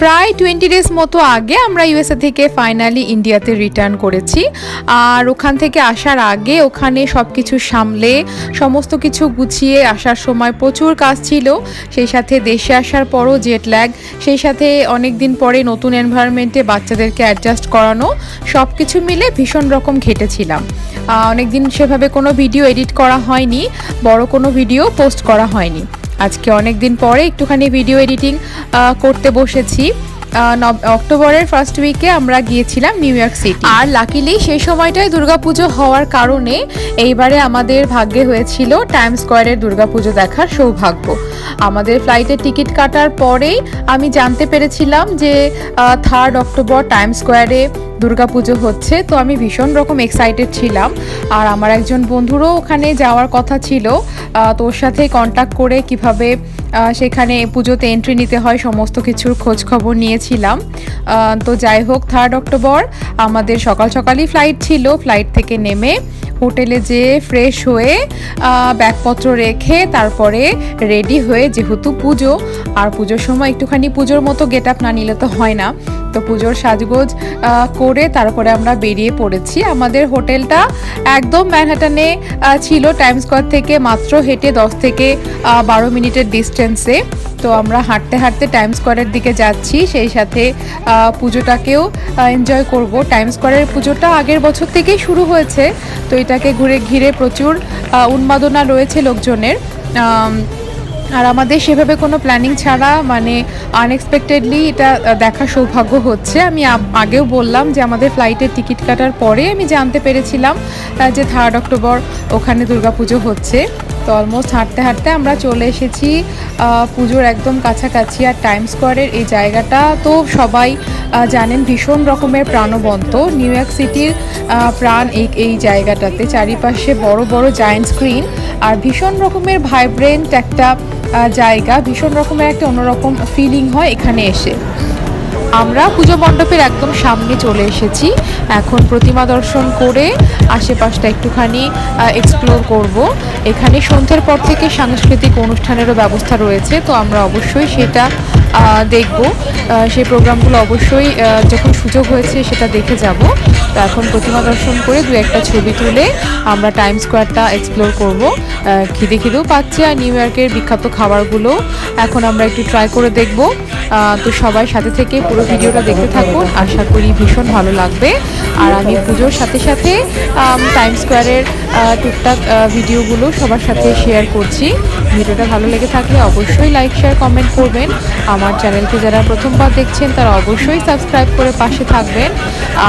প্রায় 20 ডেজ মতো আগে আমরা ইউএসএ থেকে ফাইনালি ইন্ডিয়াতে রিটার্ন করেছি। আর ওখান থেকে আসার আগে ওখানে সব কিছু সামলে সমস্ত কিছু গুছিয়ে আসার সময় প্রচুর কাজ ছিল, সেই সাথে দেশে আসার পরও জেট ল্যাগ, সেই সাথে অনেক দিন পরে নতুন এনভায়রনমেন্টে বাচ্চাদেরকে অ্যাডজাস্ট করানো, সব কিছু মিলে ভীষণ রকম ঘেটেছিলাম। অনেক দিন সেভাবে কোনো ভিডিও এডিট করা হয়নি, বড় কোনো ভিডিও পোস্ট করা হয়নি। আজকে অনেক দিন পরে একটুখানি ভিডিও এডিটিং করতে বসেছি। অক্টোবরের ফার্স্ট উইকে আমরা গিয়েছিলাম নিউ ইয়র্ক সিটি। আর লাকিলি সেই সময়টায় দুর্গাপুজো হওয়ার কারণে এইবারে আমাদের ভাগ্যে হয়েছিল টাইম স্কোয়ারের দুর্গাপুজো দেখার সৌভাগ্য। আমাদের ফ্লাইটের টিকিট কাটার পরেই আমি জানতে পেরেছিলাম যে 3 অক্টোবর টাইম স্কোয়ারে দুর্গাপুজো হচ্ছে। তো আমি ভীষণ রকম এক্সাইটেড ছিলাম। আর আমার একজন বন্ধুরও ওখানে যাওয়ার কথা ছিল, তোর সাথে কন্ট্যাক্ট করে কিভাবে সেখানে পুজোতে এন্ট্রি নিতে হয় সমস্ত কিছুর খোঁজ খবর নিয়েছিলাম। তো যাই হোক, 3 অক্টোবর আমাদের সকাল সকালই ফ্লাইট ছিল। ফ্লাইট থেকে নেমে হোটেলে যেয়ে ফ্রেশ হয়ে ব্যাগপত্র রেখে তারপরে রেডি হয়ে, যেহেতু পুজো আর পুজোর সময় একটুখানি পুজোর মতো গেট আপ না নিলে তো হয় না, তো পুজোর সাজগোজ করে তারপরে আমরা বেরিয়ে পড়েছি। আমাদের হোটেলটা একদম ম্যানহাটনে ছিল, টাইম স্কোয়ার থেকে মাত্র হেঁটে 10 থেকে 12 মিনিটের ডিস্টেন্সে। তো আমরা হাঁটতে হাঁটতে টাইম স্কোয়ারের দিকে যাচ্ছি, সেই সাথে পুজোটাকেও এনজয় করব। টাইম স্কোয়ারের পুজোটা আগের বছর থেকেই শুরু হয়েছে, তো এটাকে ঘিরে প্রচুর উন্মাদনা রয়েছে লোকজনের। আর আমাদের সেভাবে কোনো প্ল্যানিং ছাড়া মানে আনএক্সপেক্টেডলি এটা দেখার সৌভাগ্য হচ্ছে। আমি আগেও বললাম যে আমাদের ফ্লাইটের টিকিট কাটার পরে আমি জানতে পেরেছিলাম যে 3 অক্টোবর ওখানে দুর্গাপুজো হচ্ছে। তো অলমোস্ট হাঁটতে হাঁটতে আমরা চলে এসেছি পুজোর একদম কাছাকাছি। আর টাইম স্কোয়ারের এই জায়গাটা তো সবাই জানেন ভীষণ রকমের প্রাণবন্ত। নিউ ইয়র্ক সিটির প্রাণ এই জায়গাটাতে, চারিপাশে বড় বড় জায়ান্ট স্ক্রিন আর ভীষণ রকমের ভাইব্রেন্ট একটা জায়গা, ভীষণ রকমের একটা অন্যরকম ফিলিং হয় এখানে এসে। আমরা পুজো মণ্ডপের একদম সামনে চলে এসেছি। এখন প্রতিমা দর্শন করে আশেপাশটা একটুখানি এক্সপ্লোর করব। এখানে সন্ধ্যের পর থেকে সাংস্কৃতিক অনুষ্ঠানেরও ব্যবস্থা রয়েছে, তো আমরা অবশ্যই সেটা দেখব। সেই প্রোগ্রামগুলো অবশ্যই যখন সুযোগ হয়েছে সেটা দেখে যাব। তো এখন প্রতিমা দর্শন করে 2-1টা ছবি তুলে আমরা টাইম স্কোয়ারটা এক্সপ্লোর করব। খিদেও পাচ্ছে, আর নিউ ইয়র্কের বিখ্যাত খাবারগুলো এখন আমরা একটু ট্রাই করে দেখব। তো সবাই সাথে থেকে পুরো ভিডিওটা দেখতে থাকুন, আশা করি ভীষণ ভালো লাগবে। আর আমি পুজোর সাথে সাথে টাইম স্কোয়ারের টুকটাক ভিডিওগুলো সবার সাথে শেয়ার করছি। ভিডিওটা ভালো লেগে থাকলে অবশ্যই লাইক, শেয়ার, কমেন্ট করবেন। আমার চ্যানেলকে যারা প্রথমবার দেখছেন তারা অবশ্যই সাবস্ক্রাইব করে পাশে থাকবেন।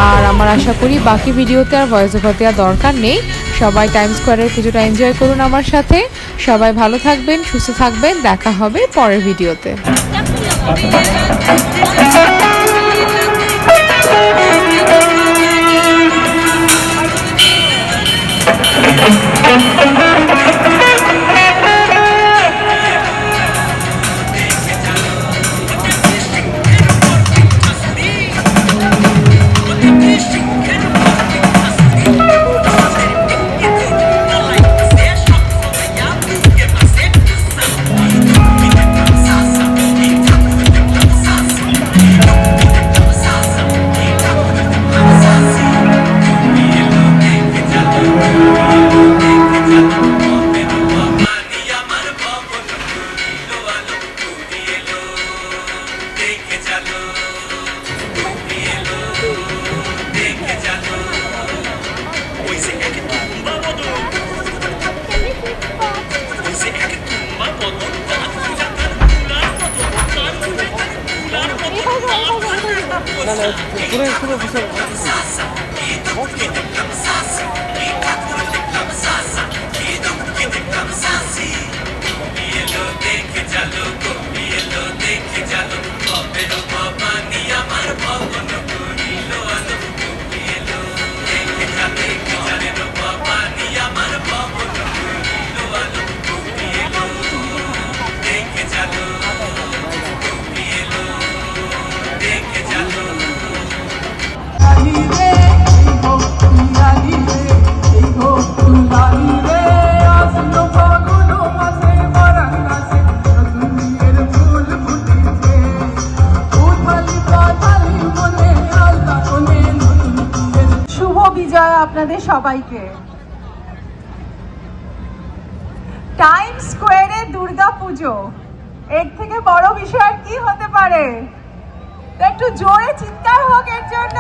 আর আমার আশা করি বাকি ভিডিওতে আর ভয়েস ওভার দেওয়ার দরকার নেই। সবাই টাইম স্কোয়ারের পুজোটা এনজয় করুন আমার সাথে। সবাই ভালো থাকবেন, সুস্থ থাকবেন, দেখা হবে পরের ভিডিওতে। Baby আপনাদের সবাইকে। টাইম স্কোয়ারে দুর্গা পুজো, এর থেকে বড় বিষয় আর কি হতে পারে? একটু জোরে চিৎকার হোক এর জন্য।